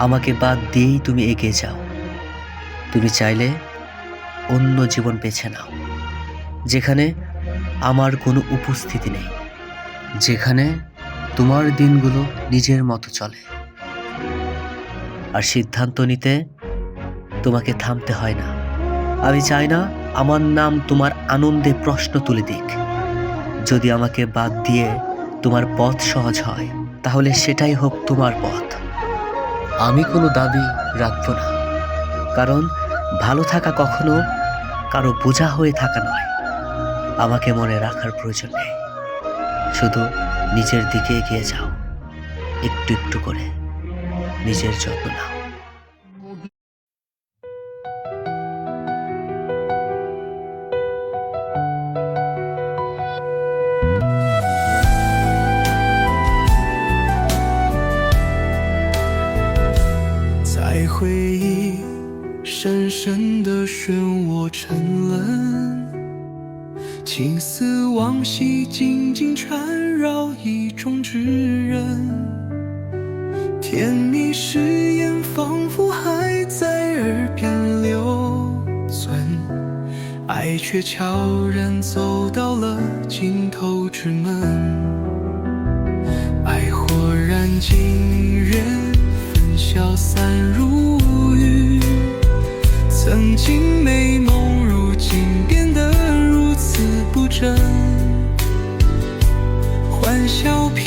আমাকে বাদ দিয়েই তুমি এগিয়ে যাও। তুমি চাইলে অন্য জীবন বেছে নাও, যেখানে আমার কোনো উপস্থিতি নেই, যেখানে তোমার দিনগুলো নিজের মতো চলে। আর সিদ্ধান্ত নিতে তোমাকে থামতে হয় না। আমি চাই না আমার নাম তোমার আনন্দে প্রশ্ন তুলে দিক। যদি আমাকে বাদ দিয়ে তোমার পথ সহজ হয়, তাহলে সেটাই হোক তোমার পথ। আমি কোনো দাবি রাখবো না, কারণ ভালো থাকা কখনো কারো বোঝা হয়ে থাকা নয়। আমাকে মনে রাখার প্রয়োজন নেই, শুধু নিজের দিকে এগিয়ে যাও, একটু একটু করে নিজের যত্ন নাও।在回忆深深的漩涡沉沦，青丝往昔紧紧缠绕意中之人，甜蜜誓言仿佛还在耳边留存，爱却悄然走到了尽头之门，爱豁然惊人，消散如雨，曾经美梦如今变得如此不真，欢笑片